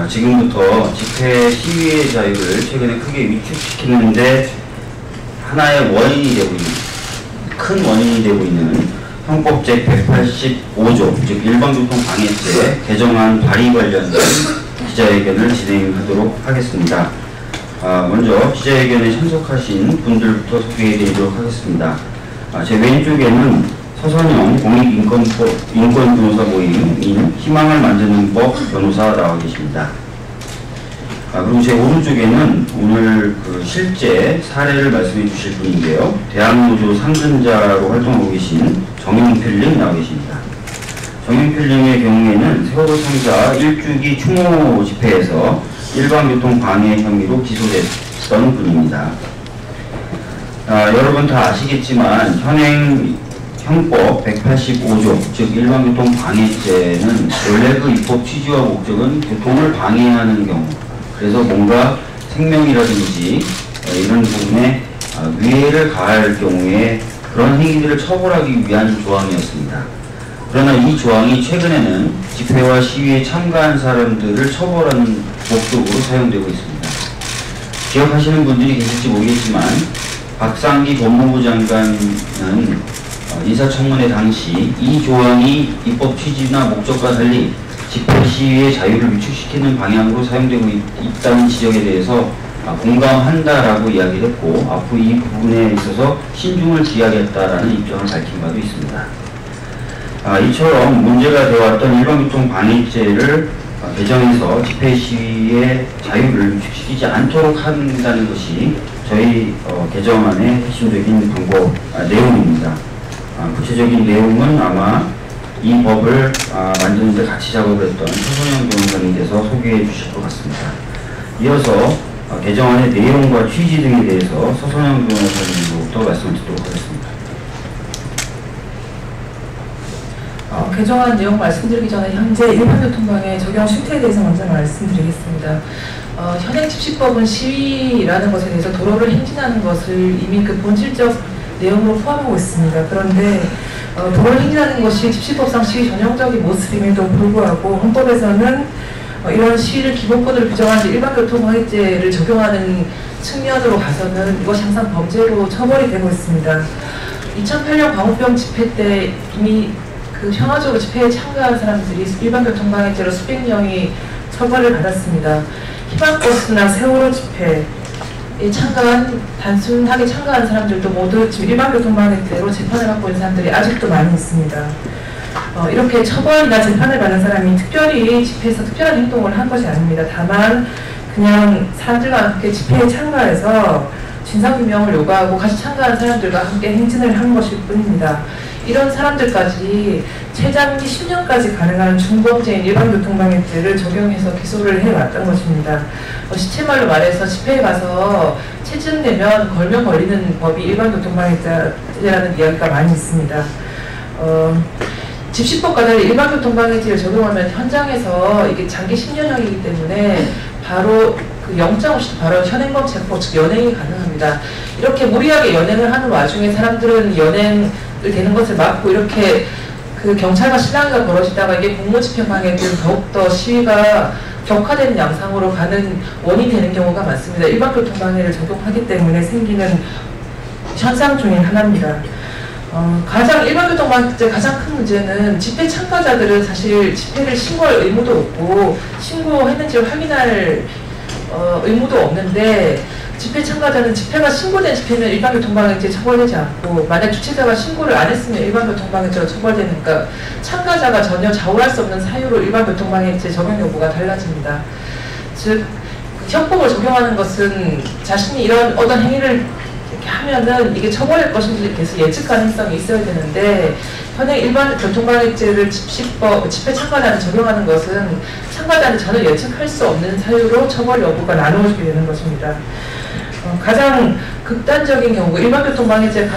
지금부터 집회 시위의 자유를 최근에 크게 위축시키는데 하나의 원인이 되고 있는, 큰 원인이 되고 있는 헌법 제185조, 즉 일반교통방해죄 개정안 발의 관련된 기자회견을 진행하도록 하겠습니다. 먼저 기자회견에 참석하신 분들부터 소개해드리도록 하겠습니다. 제 왼쪽에는 서선영 공익인권변호사 모임인 희망을 만드는 법 변호사 나와 계십니다. 그리고 제 오른쪽에는 오늘 실제 사례를 말씀해 주실 분인데요. 대학노조 상근자로 활동하고 계신 정영필님 나와 계십니다. 정영필님의 경우에는 세월호 참사 1주기 추모 집회에서 일반교통 방해 혐의로 기소됐던 분입니다. 여러분 다 아시겠지만 현행 형법 185조, 즉 일반교통 방해죄는 원래 그 입법 취지와 목적은 교통을 방해하는 경우, 그래서 뭔가 생명이라든지 이런 부분에 위해를 가할 경우에 그런 행위들을 처벌하기 위한 조항이었습니다. 그러나 이 조항이 최근에는 집회와 시위에 참가한 사람들을 처벌하는 목적으로 사용되고 있습니다. 기억하시는 분들이 계실지 모르겠지만 박상기 법무부 장관은 인사청문회 당시 이 조항이 입법 취지나 목적과 달리 집회 시위의 자유를 위축시키는 방향으로 사용되고 있다는 지적에 대해서 공감한다라고 이야기를 했고, 앞으로 이 부분에 있어서 신중을 기하겠다라는 입장을 밝힌 바도 있습니다. 이처럼 문제가 되어왔던 일반교통 방해죄를 개정해서 집회 시위의 자유를 위축시키지 않도록 한다는 것이 저희 개정안의 핵심적인 방법 내용입니다. 구체적인 내용은 아마 이 법을 만드는 데 같이 작업을 했던 서선영 변호사님께서 소개해 주실 것 같습니다. 이어서 개정안의 내용과 취지 등에 대해서 서선영 변호사님으로부터 말씀을 듣도록 하겠습니다. 개정안 내용 말씀드리기 전에 현재 일반교통방해 적용 실태에 대해서 먼저 말씀드리겠습니다. 현행 집시법은 시위라는 것에 대해서 도로를 행진하는 것을 이미 그 본질적 내용으로 포함하고 있습니다. 그런데 도로를 행진하는 것이 집시법상 시위 전형적인 모습임에도 불구하고 헌법에서는 이런 시위를 기본권으로 규정한 일반교통방해죄를 적용하는 측면으로 봐서는 이것이 항상 범죄로 처벌이 되고 있습니다. 2008년 광우병 집회 때 이미 그 평화적으로 집회에 참가한 사람들이 일반교통방해죄로 수백 명이 처벌을 받았습니다. 희망버스나 세월호 집회에 단순하게 참가한 사람들도 모두 지금 일반교통방해죄로 재판을 받고 있는 사람들이 아직도 많이 있습니다. 이렇게 처벌이나 재판을 받는 사람이 특별히 집회에서 특별한 행동을 한 것이 아닙니다. 다만 그냥 사람들과 함께 집회에 참가해서 진상규명을 요구하고 같이 참가한 사람들과 함께 행진을 한 것일 뿐입니다. 이런 사람들까지 최장기 10년까지 가능한 중범죄인 일반교통방해죄를 적용해서 기소를 해왔던 것입니다. 시체말로 말해서 집회에 가서 체증되면 걸면 걸리는 법이 일반교통방해죄라는 이야기가 많이 있습니다. 집시법과 달리 일반교통방해죄를 적용하면 현장에서 이게 장기 10년형이기 때문에 바로 그 영장 없이 바로 현행범 체포, 즉 연행이 가능합니다. 이렇게 무리하게 연행을 하는 와중에 사람들은 연행을 되는 것을 막고 이렇게 그 경찰과 실랑이가 벌어지다가 이게 공무집행방해죄는 더욱더 시위가 격화되는 양상으로 가는 원인이 되는 경우가 많습니다. 일반교통방해를 적용하기 때문에 생기는 현상 중에 하나입니다. 일반교통방해죄 가장 큰 문제는 집회 참가자들은 사실 집회를 신고할 의무도 없고 신고했는지를 확인할 의무도 없는데, 집회 참가자는 집회가 신고된 집회는 일반교통방해죄 처벌되지 않고, 만약 주최자가 신고를 안 했으면 일반교통방해죄로 처벌되니까 참가자가 전혀 좌우할 수 없는 사유로 일반교통방해죄 적용 여부가 달라집니다. 즉 형법을 적용하는 것은 자신이 이런 어떤 행위를 이렇게 하면은 이게 처벌할 것인지 계속 예측 가능성이 있어야 되는데, 현행 일반교통방해죄를 집회 참가자는 적용하는 것은 참가자는 전혀 예측할 수 없는 사유로 처벌 여부가 나누어지게 되는 것입니다. 가장 극단적인 경우, 일반교통방해죄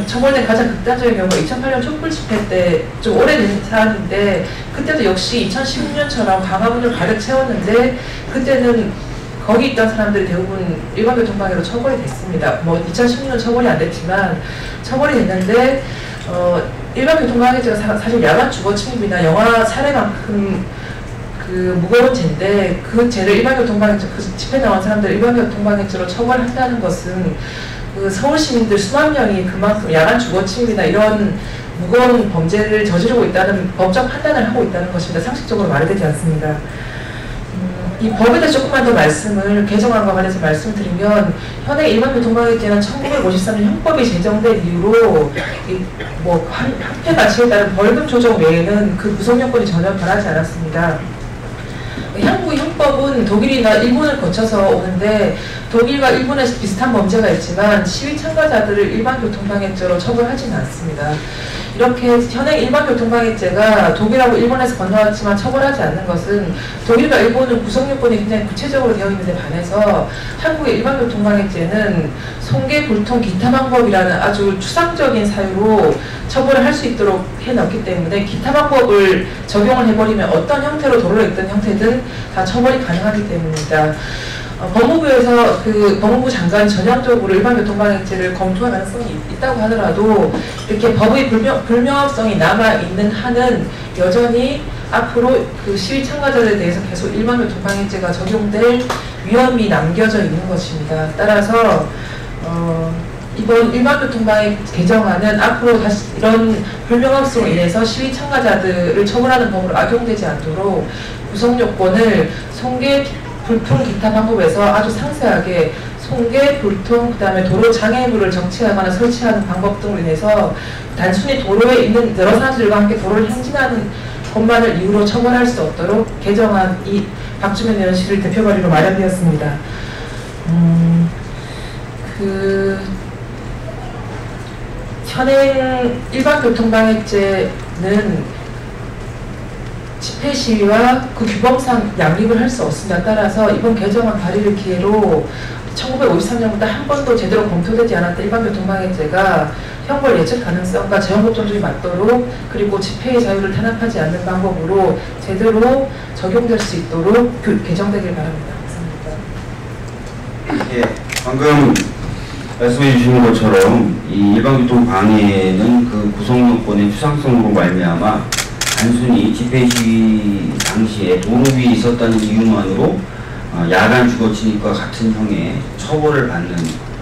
처벌된 가장 극단적인 경우가 2008년 촛불 집회 때 좀 오래된 사안인데, 그때도 역시 2016년처럼 강화문을 가득 채웠는데 그때는 거기 있던 사람들이 대부분 일반교통방해로 처벌이 됐습니다. 2016년 처벌이 안 됐지만 처벌이 됐는데, 일반교통방해죄가 사실 야간 주거 침입이나 영화 살해만큼 그 그 무거운 죄인데 그 죄를 일반교통방해죄, 그 집회 나온 사람들을 일반교통방해죄로 처벌한다는 것은 그 서울 시민들 수만 명이 그만큼 야간 주거침입이나 이런 무거운 범죄를 저지르고 있다는 법적 판단을 하고 있다는 것입니다. 상식적으로 말이 되지 않습니다. 이 법에 대해 조금만 더 말씀을, 개정안과 관련해서 말씀드리면, 현행 일반교통방해죄는 1953년 형법이 제정된 이후로 뭐 화폐 가치에 따른 벌금 조정 외에는 그 구성 요건이 전혀 변하지 않았습니다. 한국의 형법은 독일이나 일본을 거쳐서 오는데 독일과 일본에서 비슷한 범죄가 있지만 시위 참가자들을 일반교통방해죄로 처벌하지는 않습니다. 이렇게 현행 일반교통방해죄가 독일하고 일본에서 건너왔지만 처벌하지 않는 것은 독일과 일본은 구성요건이 굉장히 구체적으로 되어 있는데 반해서 한국의 일반교통방해죄는 손괴, 불통, 기타 방법이라는 아주 추상적인 사유로 처벌을 할 수 있도록 해놨기 때문에 기타 방법을 적용을 해버리면 어떤 형태로 도로에 있던 형태든 다 처벌이 가능하기 때문입니다. 법무부에서 법무부 장관이 전향적으로 일반교통방해죄를 검토할 가능성이 있다고 하더라도 이렇게 법의 불명확성이 남아있는 한은 여전히 앞으로 그 시위 참가자들에 대해서 계속 일반교통방해죄가 적용될 위험이 남겨져 있는 것입니다. 따라서 이번 일반교통방해 개정안은 앞으로 다시 이런 불명확성으로 인해서 시위 참가자들을 처벌하는 법으로 악용되지 않도록 구성요건을 손괴, 불통, 기타 방법에서 아주 상세하게 손괴, 불통, 그 다음에 도로 장애물을 정치하거나 설치하는 방법 등으로 인해서 단순히 도로에 있는 여러 사람들과 함께 도로를 행진하는 것만을 이유로 처벌할 수 없도록 개정안 이 박주면 의원실을 대표 발의로 마련되었습니다. 현행 일반교통방해죄는 집회 시위와 그 규범상 양립을 할 수 없습니다. 따라서 이번 개정안 발의를 기회로 1953년부터 한 번도 제대로 검토되지 않았던 일반교통방해죄가 형벌 예측 가능성과 재형법 존중이 맞도록 그리고 집회의 자유를 탄압하지 않는 방법으로 제대로 적용될 수 있도록 개정되길 바랍니다. 감사합니다. 예, 방금 말씀해 주신 것처럼 이 일반교통방해는 그 구성요건의 추상성으로 말미암아 단순히 집회 시위 당시에 도로 위에 있었다는 이유만으로 야간 주거침입과 같은 형의 처벌을 받는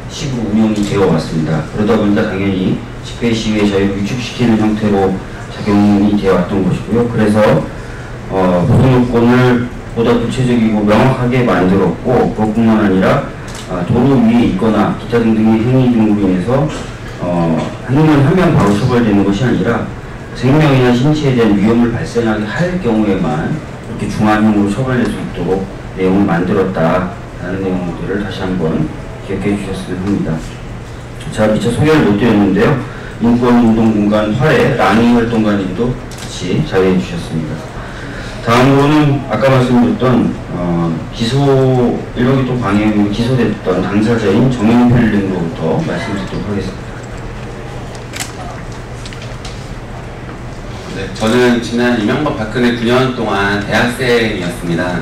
식으로 운영이 되어 왔습니다. 그러다 보니까 당연히 집회 시위의 자유를 위축시키는 형태로 작용이 되어 왔던 것이고요. 그래서 구성요건을 보다 구체적이고 명확하게 만들었고, 그것뿐만 아니라 도로 위에 있거나 기타 등등의 행위 등으로 인해서 행위는 하면 바로 처벌되는 것이 아니라 생명이나 신체에 대한 위험을 발생하게 할 경우에만 이렇게 중한형으로 처벌될 수 있도록 내용을 만들었다라는 내용들을 다시 한번 기억해 주셨으면 합니다. 자, 미처 소개를 못 드렸는데요. 인권운동공간 화해 랑이 활동가님도 같이 자리해 주셨습니다. 다음으로는 아까 말씀드렸던 일반교통방해 혐의로 기소됐던 당사자인 정영필 님으로부터 말씀드리도록 하겠습니다. 네, 저는 지난 이명박 박근혜 9년 동안 대학생이었습니다.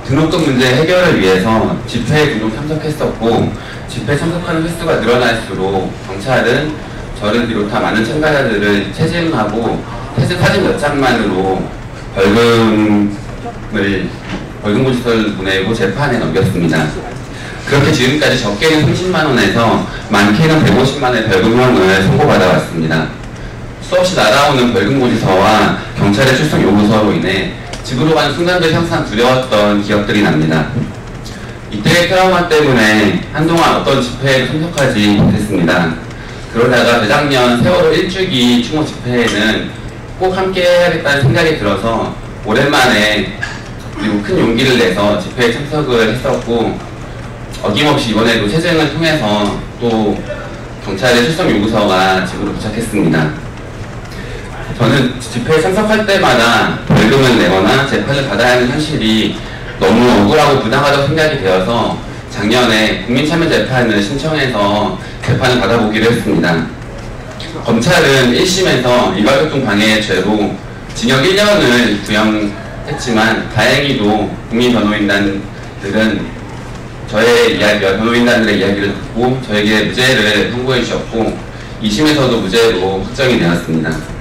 등록금 문제 해결을 위해서 집회에 등록 참석했었고, 집회 참석하는 횟수가 늘어날수록 경찰은 저를 비롯한 많은 참가자들을 체증하고 퇴진 사진 몇 장만으로 벌금고지서를 보내고 재판에 넘겼습니다. 그렇게 지금까지 적게는 30만 원에서 많게는 150만 원의 벌금형을 선고받아왔습니다. 수없이 날아오는 벌금고지서와 경찰의 출석 요구서로 인해 집으로 가는 순간들이 항상 두려웠던 기억들이 납니다. 이때의 트라우마 때문에 한동안 어떤 집회에도 참석하지 못했습니다. 그러다가 재작년 세월호 1주기 추모 집회에는 꼭 함께 해야겠다는 생각이 들어서 오랜만에 그리고 큰 용기를 내서 집회에 참석을 했었고, 어김없이 이번에도 체증을 통해서 또 경찰의 출석 요구서가 집으로 도착했습니다. 저는 집회에 참석할 때마다 벌금을 내거나 재판을 받아야 하는 현실이 너무 억울하고 부당하다고 생각이 되어서 작년에 국민참여재판을 신청해서 재판을 받아보기로 했습니다. 검찰은 1심에서 일반교통방해죄로 징역 1년을 구형했지만 다행히도 국민변호인단들은 저의 이야기와 변호인단들의 이야기를 듣고 저에게 무죄를 선고해 주셨고 2심에서도 무죄로 확정이 되었습니다.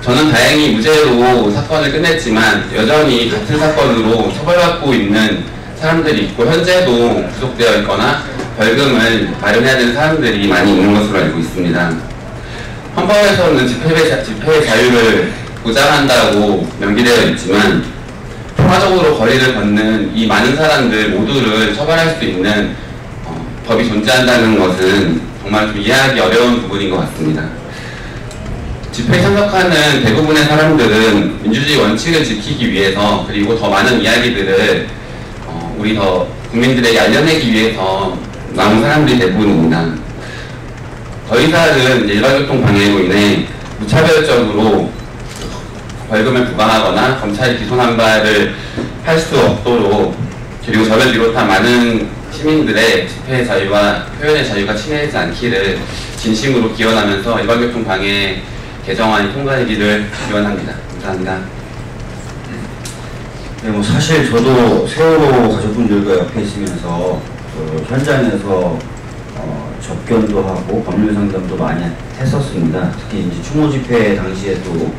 저는 다행히 무죄로 사건을 끝냈지만 여전히 같은 사건으로 처벌받고 있는 사람들이 있고 현재도 구속되어 있거나 벌금을 마련해야 되는 사람들이 많이 있는 것으로 알고 있습니다. 헌법에서는 집회의 자유를 보장한다고 명기되어 있지만 평화적으로 거리를 걷는 이 많은 사람들 모두를 처벌할 수 있는 법이 존재한다는 것은 정말 좀 이해하기 어려운 부분인 것 같습니다. 집회에 참석하는 대부분의 사람들은 민주주의 원칙을 지키기 위해서 그리고 더 많은 이야기들을 우리 더 국민들에게 알려내기 위해서 나온 사람들이 대부분입니다. 저희사는 일반교통 방해로 인해 무차별적으로 벌금을 부과하거나 검찰이 기소한 바를 할 수 없도록 그리고 저를 비롯한 많은 시민들의 집회의 자유와 표현의 자유가 침해되지 않기를 진심으로 기원하면서 일반교통 방해 개정안이 통과되기를 기원합니다. 감사합니다. 네, 뭐 사실 저도 세월호 가족분들과 옆에 있으면서 현장에서 접견도 하고 법률 상담도 많이 했었습니다. 특히 이제 추모 집회 당시에도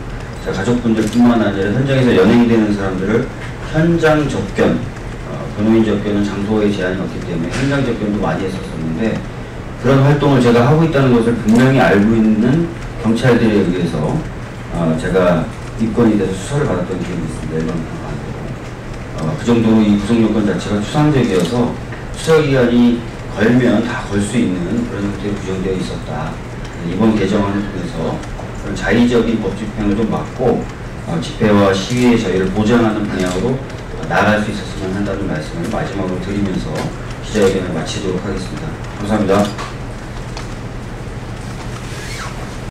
제가 가족분들뿐만 아니라 현장에서 연행되는 사람들을 현장 접견, 변호인 접견은 장소에 제한이 없기 때문에 현장 접견도 많이 했었었는데 그런 활동을 제가 하고 있다는 것을 분명히 알고 있는 경찰들에 의해서 제가 입건이 돼서 수사를 받았던 기억이 있습니다. 일반 그 정도로 이 구속 요건 자체가 추상적이어서 수사기관이 걸면 다 걸 수 있는 그런 형태로 규정되어 있었다. 이번 개정안을 통해서 그런 자의적인 법 집행을 좀 막고 집회와 시위의 자유를 보장하는 방향으로 나아갈 수 있었으면 한다는 말씀을 마지막으로 드리면서 기자회견을 마치도록 하겠습니다. 감사합니다.